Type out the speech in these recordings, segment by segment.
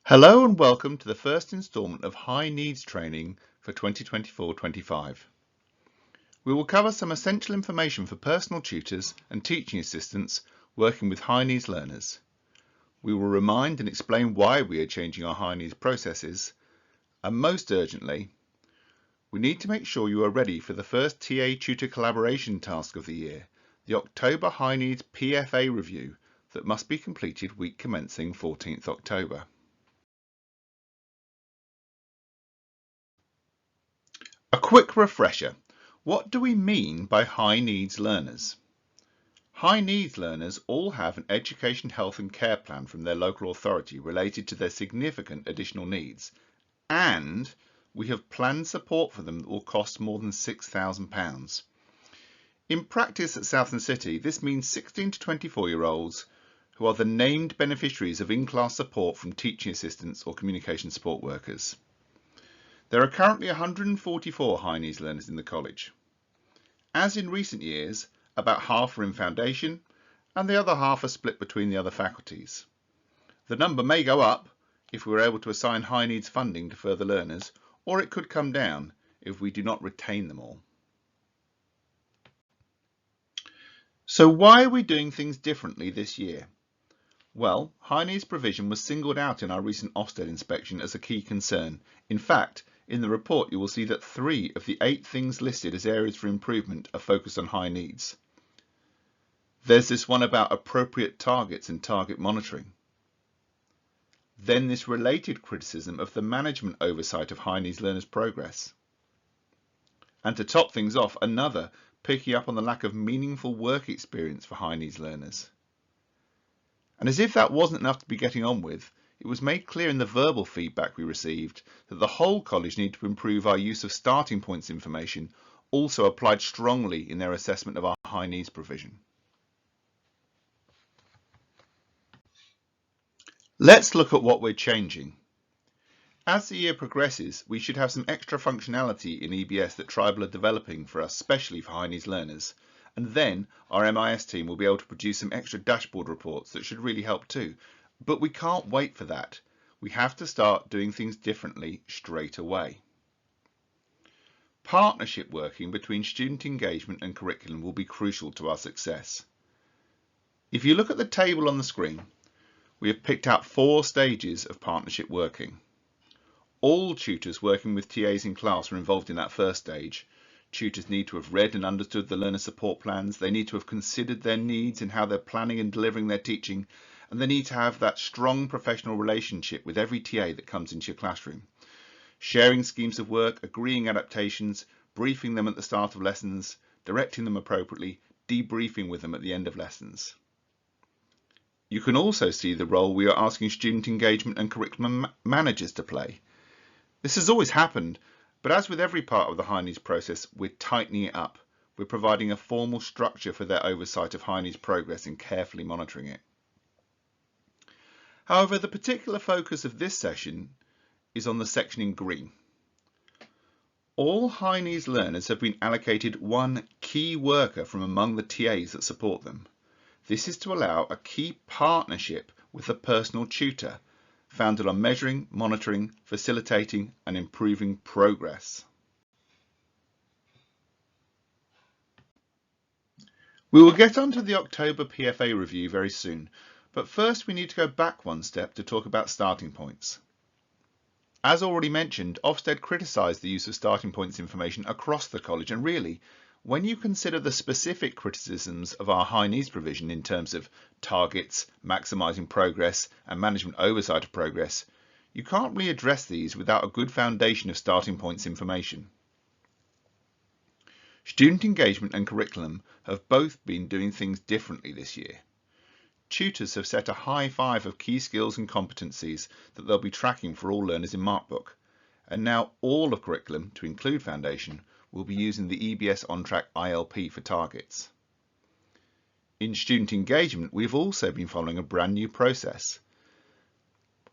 Hello and welcome to the first instalment of High Needs Training for 2024-25. We will cover some essential information for personal tutors and teaching assistants working with high needs learners. We will remind and explain why we are changing our high needs processes, and most urgently, we need to make sure you are ready for the first TA-tutor collaboration task of the year, the October High Needs PFA review that must be completed week commencing 14th October. A quick refresher. What do we mean by high needs learners? High needs learners all have an education, health and care plan from their local authority related to their significant additional needs, and we have planned support for them that will cost more than £6,000. In practice at Southern City, this means 16 to 24-year-olds who are the named beneficiaries of in-class support from teaching assistants or communication support workers. There are currently 144 high needs learners in the college. As in recent years, about half are in foundation and the other half are split between the other faculties. The number may go up if we are able to assign high needs funding to further learners, or it could come down if we do not retain them all. So why are we doing things differently this year? Well, high needs provision was singled out in our recent Ofsted inspection as a key concern. In fact, in the report you will see that 3 of the 8 things listed as areas for improvement are focused on high needs. There's this one about appropriate targets and target monitoring. Then this related criticism of the management oversight of high needs learners' progress. And to top things off, another picking up on the lack of meaningful work experience for high needs learners. And as if that wasn't enough to be getting on with, it was made clear in the verbal feedback we received that the whole college needed to improve our use of starting points information, also applied strongly in their assessment of our high needs provision. Let's look at what we're changing. As the year progresses, we should have some extra functionality in EBS that Tribal are developing for us, especially for high needs learners. And then our MIS team will be able to produce some extra dashboard reports that should really help too. But we can't wait for that. We have to start doing things differently straight away. Partnership working between student engagement and curriculum will be crucial to our success. If you look at the table on the screen, we have picked out 4 stages of partnership working. All tutors working with TAs in class are involved in that first stage. Tutors need to have read and understood the learner support plans, they need to have considered their needs and how they're planning and delivering their teaching, and they need to have that strong professional relationship with every TA that comes into your classroom. Sharing schemes of work, agreeing adaptations, briefing them at the start of lessons, directing them appropriately, debriefing with them at the end of lessons. You can also see the role we are asking student engagement and curriculum managers to play. This has always happened, but as with every part of the high needs process, we're tightening it up. We're providing a formal structure for their oversight of high needs progress and carefully monitoring it. However, the particular focus of this session is on the section in green. All high needs learners have been allocated one key worker from among the TAs that support them. This is to allow a key partnership with a personal tutor, founded on measuring, monitoring, facilitating and improving progress. We will get onto the October PFA review very soon, but first we need to go back one step to talk about starting points. As already mentioned, Ofsted criticised the use of starting points information across the college, and really, when you consider the specific criticisms of our high needs provision in terms of targets, maximising progress and management oversight of progress, you can't really address these without a good foundation of starting points information. Student engagement and curriculum have both been doing things differently this year. Tutors have set a high 5 of key skills and competencies that they'll be tracking for all learners in Markbook, and now all of curriculum, to include foundation, will be using the EBS On-Track ILP for targets. In student engagement, we've also been following a brand new process.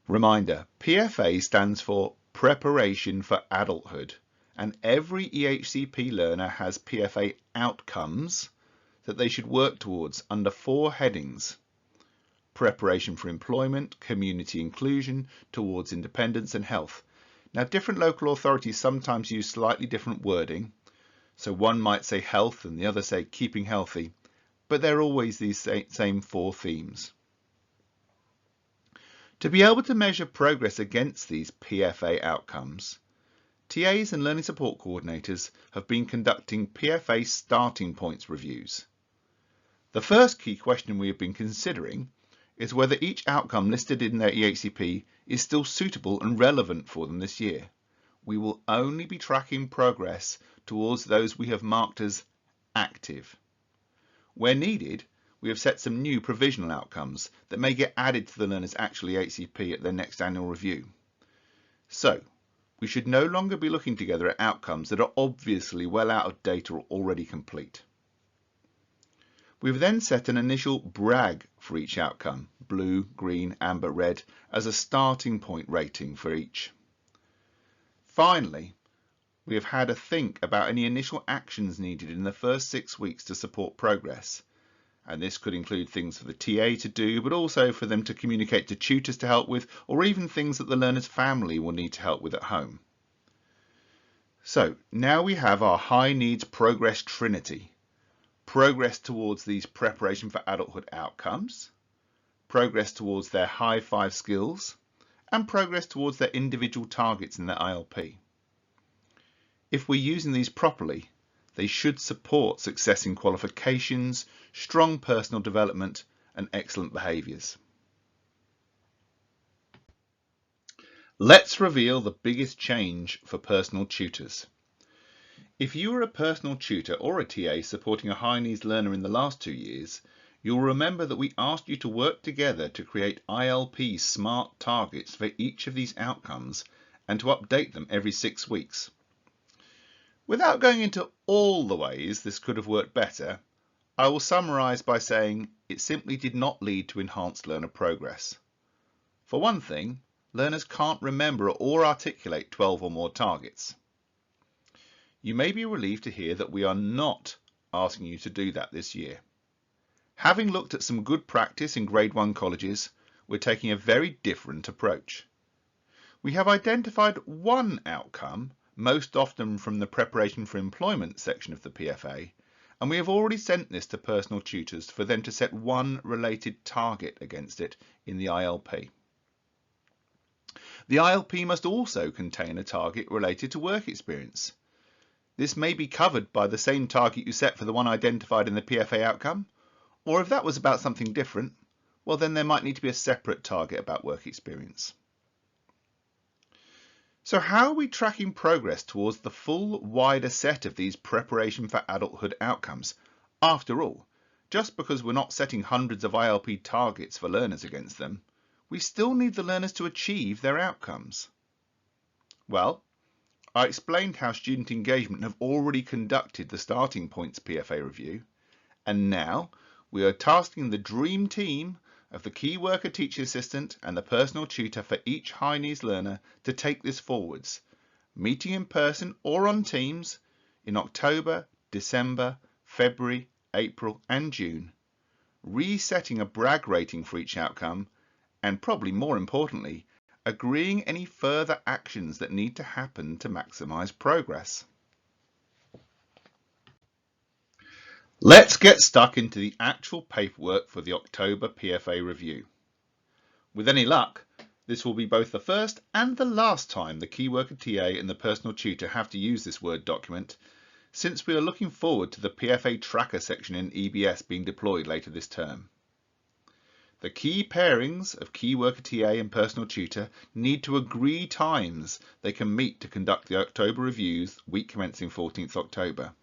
Reminder, PFA stands for Preparation for Adulthood, and every EHCP learner has PFA outcomes that they should work towards under 4 headings: preparation for employment, community inclusion, towards independence and health. Now, different local authorities sometimes use slightly different wording. So one might say health and the other say keeping healthy, but they're always these same 4 themes. To be able to measure progress against these PFA outcomes, TAs and learning support coordinators have been conducting PFA starting points reviews. The first key question we have been considering is whether each outcome listed in their EHCP is still suitable and relevant for them this year. We will only be tracking progress towards those we have marked as active. Where needed, we have set some new provisional outcomes that may get added to the learner's actual EHCP at their next annual review. So, we should no longer be looking together at outcomes that are obviously well out of date or already complete. We've then set an initial brag for each outcome, blue, green, amber, red, as a starting point rating for each. Finally, we have had a think about any initial actions needed in the first 6 weeks to support progress. And this could include things for the TA to do, but also for them to communicate to tutors to help with, or even things that the learner's family will need to help with at home. So now we have our high needs progress trinity. Progress towards these preparation for adulthood outcomes, progress towards their high 5 skills, and progress towards their individual targets in their ILP. If we're using these properly, they should support success in qualifications, strong personal development, and excellent behaviours. Let's reveal the biggest change for personal tutors. If you were a personal tutor or a TA supporting a high needs learner in the last 2 years, you'll remember that we asked you to work together to create ILP SMART targets for each of these outcomes and to update them every 6 weeks. Without going into all the ways this could have worked better, I will summarise by saying it simply did not lead to enhanced learner progress. For one thing, learners can't remember or articulate 12 or more targets. You may be relieved to hear that we are not asking you to do that this year. Having looked at some good practice in Grade 1 colleges, we're taking a very different approach. We have identified one outcome, most often from the preparation for employment section of the PFA, and we have already sent this to personal tutors for them to set one related target against it in the ILP. The ILP must also contain a target related to work experience. This may be covered by the same target you set for the one identified in the PFA outcome, or if that was about something different, well then there might need to be a separate target about work experience. So how are we tracking progress towards the full wider set of these preparation for adulthood outcomes? After all, just because we're not setting hundreds of ILP targets for learners against them, we still need the learners to achieve their outcomes. Well, I explained how student engagement have already conducted the starting points PFA review, and now we are tasking the dream team of the key worker teaching assistant and the personal tutor for each high needs learner to take this forwards, meeting in person or on Teams in October, December, February, April and June, resetting a brag rating for each outcome, and probably more importantly, agreeing any further actions that need to happen to maximise progress. Let's get stuck into the actual paperwork for the October PFA review. With any luck, this will be both the first and the last time the key worker TA and the personal tutor have to use this Word document, since we are looking forward to the PFA tracker section in EBS being deployed later this term. The key pairings of key worker TA and personal tutor need to agree times they can meet to conduct the October reviews, week commencing 14th October.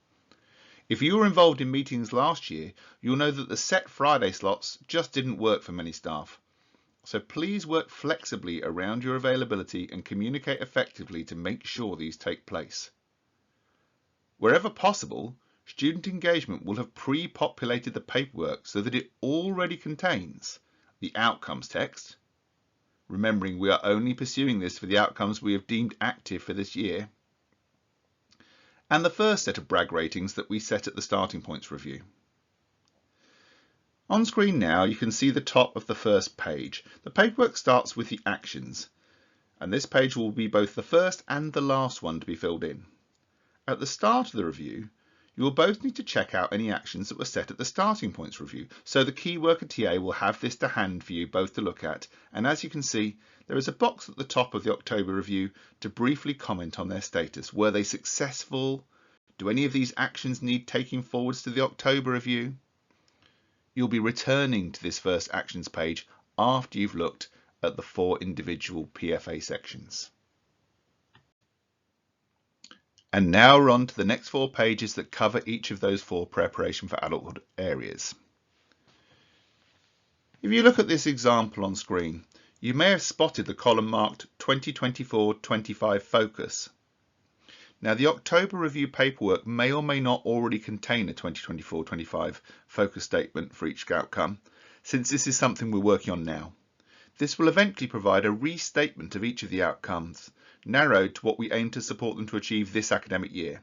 If you were involved in meetings last year, you'll know that the set Friday slots just didn't work for many staff. So please work flexibly around your availability and communicate effectively to make sure these take place. Wherever possible, student engagement will have pre-populated the paperwork so that it already contains the outcomes text, remembering we are only pursuing this for the outcomes we have deemed active for this year, and the first set of brag ratings that we set at the starting points review. On screen now you can see the top of the first page. The paperwork starts with the actions, and this page will be both the first and the last one to be filled in. At the start of the review, you will both need to check out any actions that were set at the starting points review. So the key worker TA will have this to hand for you both to look at, and as you can see, there is a box at the top of the October review to briefly comment on their status. Were they successful? Do any of these actions need taking forwards to the October review? You'll be returning to this first actions page after you've looked at the 4 individual PFA sections. And now we're on to the next 4 pages that cover each of those 4 preparation for adulthood areas. If you look at this example on screen, you may have spotted the column marked 2024-25 focus. Now the October review paperwork may or may not already contain a 2024-25 focus statement for each outcome, since this is something we're working on now. This will eventually provide a restatement of each of the outcomes, narrowed to what we aim to support them to achieve this academic year,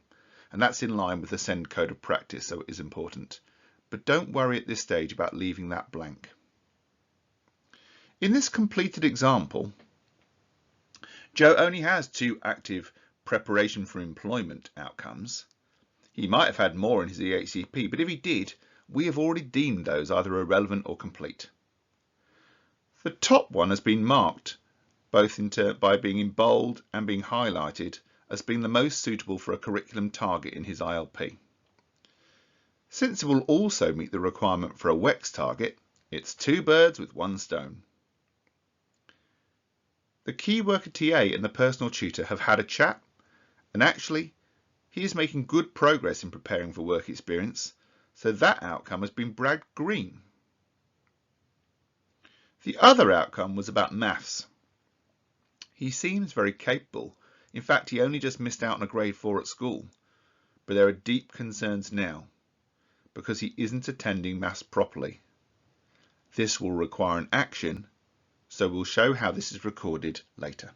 and that's in line with the SEND Code of Practice, so it is important. But don't worry at this stage about leaving that blank. In this completed example, Joe only has 2 active preparation for employment outcomes. He might have had more in his EHCP, but if he did, we have already deemed those either irrelevant or complete. The top one has been marked both by being in bold and being highlighted as being the most suitable for a curriculum target in his ILP. Since it will also meet the requirement for a WEX target, it's 2 birds with 1 stone. The key worker TA and the personal tutor have had a chat, and actually he is making good progress in preparing for work experience, so that outcome has been bragged green. The other outcome was about maths. He seems very capable. In fact, he only just missed out on a grade 4 at school, but there are deep concerns now because he isn't attending maths properly. This will require an action, so we'll show how this is recorded later.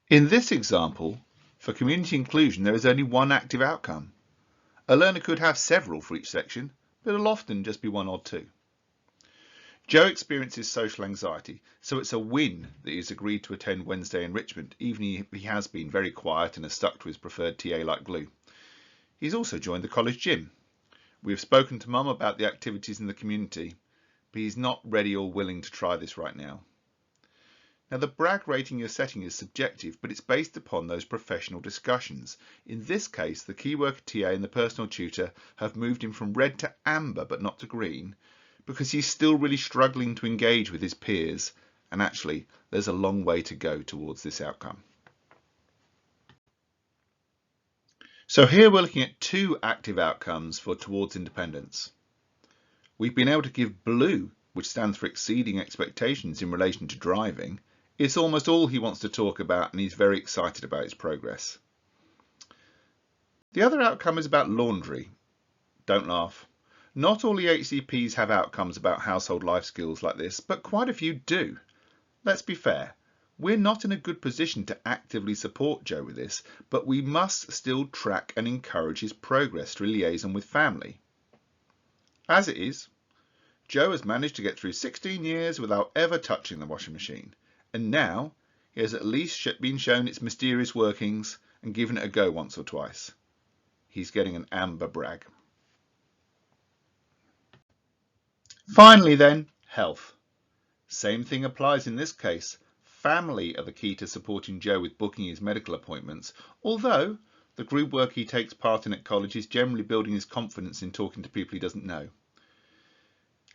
In this example, for community inclusion, there is only 1 active outcome. A learner could have several for each section, but it'll often just be 1 or 2. Joe experiences social anxiety, so it's a win that he's agreed to attend Wednesday enrichment, even if he has been very quiet and has stuck to his preferred TA like glue. He's also joined the college gym. We have spoken to Mum about the activities in the community, but he's not ready or willing to try this right now. Now the brag rating you're setting is subjective, but it's based upon those professional discussions. In this case, the key worker TA and the personal tutor have moved him from red to amber, but not to green, because he's still really struggling to engage with his peers, and actually there's a long way to go towards this outcome. So here we're looking at 2 active outcomes for towards independence. We've been able to give blue, which stands for exceeding expectations in relation to driving. It's almost all he wants to talk about, and he's very excited about his progress. The other outcome is about laundry. Don't laugh. Not all EHCPs have outcomes about household life skills like this, but quite a few do. Let's be fair. We're not in a good position to actively support Joe with this, but we must still track and encourage his progress through liaison with family. As it is, Joe has managed to get through 16 years without ever touching the washing machine, and now he has at least been shown its mysterious workings and given it a go once or twice. He's getting an amber brag. Finally then, health. Same thing applies in this case. Family are the key to supporting Joe with booking his medical appointments, although the group work he takes part in at college is generally building his confidence in talking to people he doesn't know.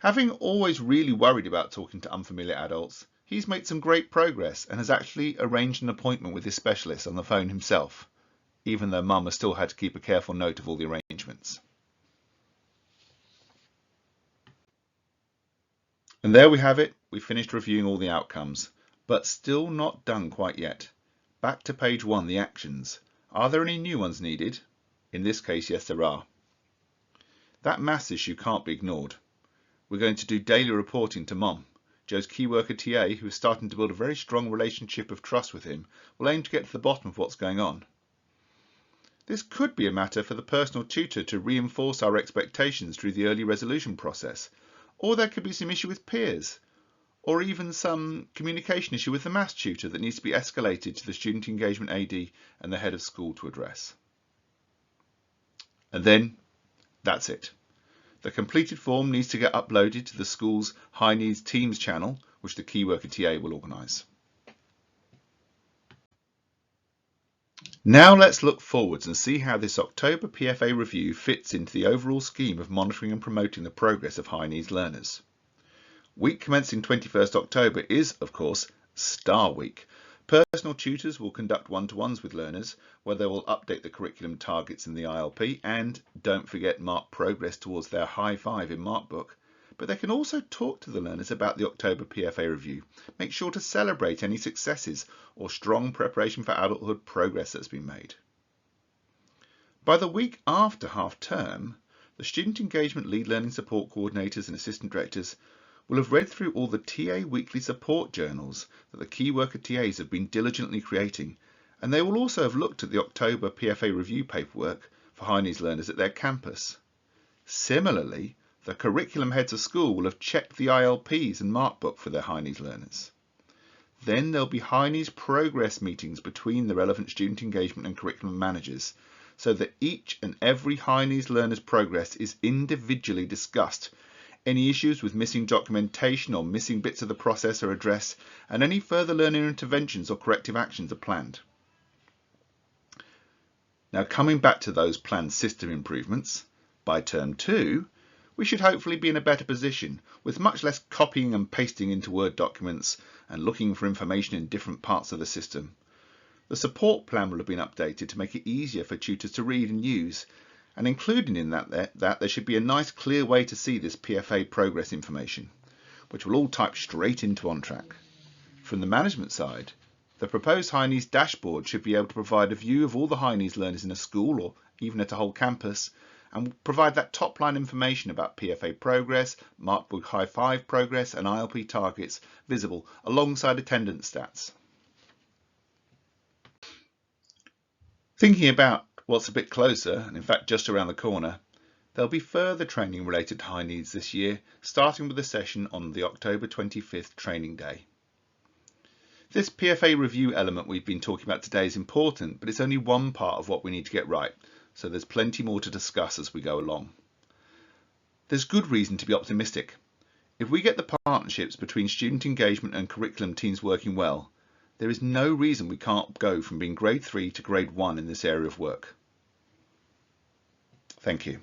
Having always really worried about talking to unfamiliar adults, he's made some great progress and has actually arranged an appointment with his specialist on the phone himself, even though Mum has still had to keep a careful note of all the arrangements. And there we have it. We finished reviewing all the outcomes, but still not done quite yet. Back to page 1, the actions. Are there any new ones needed? In this case, yes, there are. That maths issue can't be ignored. We're going to do daily reporting to Mum. Joe's key worker TA, who is starting to build a very strong relationship of trust with him, will aim to get to the bottom of what's going on. This could be a matter for the personal tutor to reinforce our expectations through the early resolution process, or there could be some issue with peers, or even some communication issue with the maths tutor that needs to be escalated to the student engagement AD and the head of school to address. And then that's it. The completed form needs to get uploaded to the school's High Needs Teams channel, which the Key Worker TA will organise. Now let's look forwards and see how this October PFA review fits into the overall scheme of monitoring and promoting the progress of high needs learners. Week commencing 21st October is, of course, Star Week. Personal tutors will conduct one-to-ones with learners where they will update the curriculum targets in the ILP and, don't forget, mark progress towards their high five in Markbook. But they can also talk to the learners about the October PFA review, make sure to celebrate any successes or strong preparation for adulthood progress that's been made. By the week after half term, the Student Engagement Lead Learning Support Coordinators and Assistant Directors will have read through all the TA weekly support journals that the Key Worker TAs have been diligently creating, and they will also have looked at the October PFA review paperwork for high needs learners at their campus. Similarly, the curriculum heads of school will have checked the ILPs and Markbook for their high needs learners. Then there'll be high needs progress meetings between the relevant student engagement and curriculum managers, so that each and every high needs learner's progress is individually discussed. Any issues with missing documentation or missing bits of the process are addressed, and any further learning interventions or corrective actions are planned. Now, coming back to those planned system improvements, by term 2, we should hopefully be in a better position with much less copying and pasting into Word documents and looking for information in different parts of the system. The support plan will have been updated to make it easier for tutors to read and use, and included in that there should be a nice clear way to see this PFA progress information, which will all type straight into OnTrack. From the management side, the proposed high needs dashboard should be able to provide a view of all the high needs learners in a school or even at a whole campus, and provide that top line information about PFA progress, Markbook High 5 progress and ILP targets visible alongside attendance stats. Thinking about what's a bit closer, and in fact just around the corner, there'll be further training related to high needs this year, starting with a session on the October 25th training day. This PFA review element we've been talking about today is important, but it's only one part of what we need to get right, so there's plenty more to discuss as we go along. There's good reason to be optimistic. If we get the partnerships between student engagement and curriculum teams working well, there is no reason we can't go from being grade 3 to grade 1 in this area of work. Thank you.